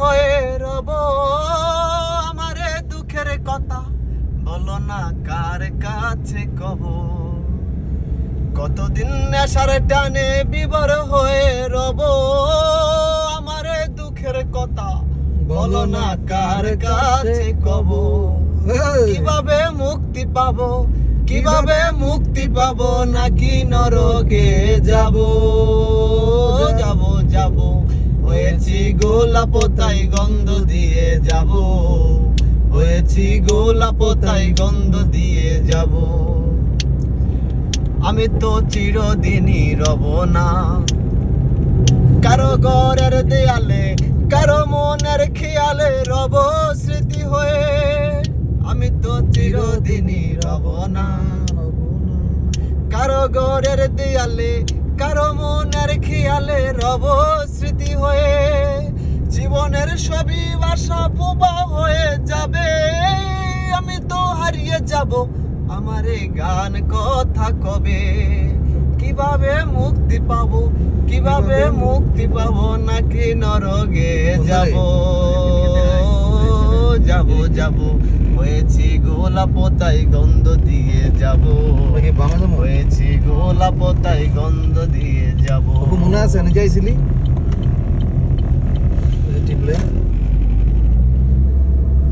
হয়ে রব, আমারে দুঃখের কথা বলো না কার কাছে কব। কতদিন নেশার টানে বিভোর হয়ে রব, আমারে দুঃখের কথা বলো না কার কাছে কব। কিভাবে মুক্তি পাবো, কিভাবে মুক্তি পাবো, নাকি নরকে যাব যাব যাব। হয়েছি গোলাপ তাই গন্ধ দিয়ে যাব, হয়েছি গোলাপ তাই গন্ধ দিয়ে যাব। আমি তো চিরদিনই রব না কারো ঘরের দেয়ালে, কারো মনের খেয়ালে রব স্মৃতি হয়ে। আমি তো চিরদিনই রব না কারো ঘরের দেয়ালে, কারো মনের খেয়ালে রব স্মৃতি হয়ে। জীবনের সবই বাসা বোবা হয়ে যাবে, আমি তো হারিয়ে যাব, আমার এই গান কথা কবে। কিভাবে মুক্তি পাবো, কিভাবে মুক্তি পাবো, নাকি নরকে যাব যাব যাব। হয়েছি গোলাপ তাই গন্ধ দিয়ে যাব, হয়েছি গোলাপ তাই গন্ধ দিয়ে যাব। মনে আছে আমি যাইছিলি টিপলে?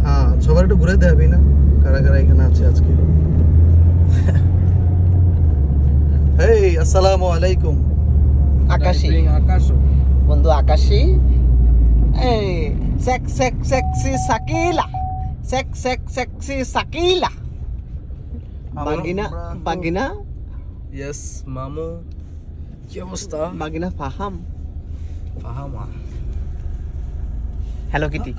হ্যাঁ, সবার একটু ঘুরে দেখাবি না কারা কারা এখানে আছে আজকে। হেই, আসসালামু আলাইকুম। আকাশী বন্ধু, আকাশী। এই সেক্সি সাকিলা, সেক্সি সাকিলা। বাগিনা বাগিনা ইয়েস মামু, কি অবস্থা? বাগিনা ফাহাম। ফাহামা হ্যালো কিটি।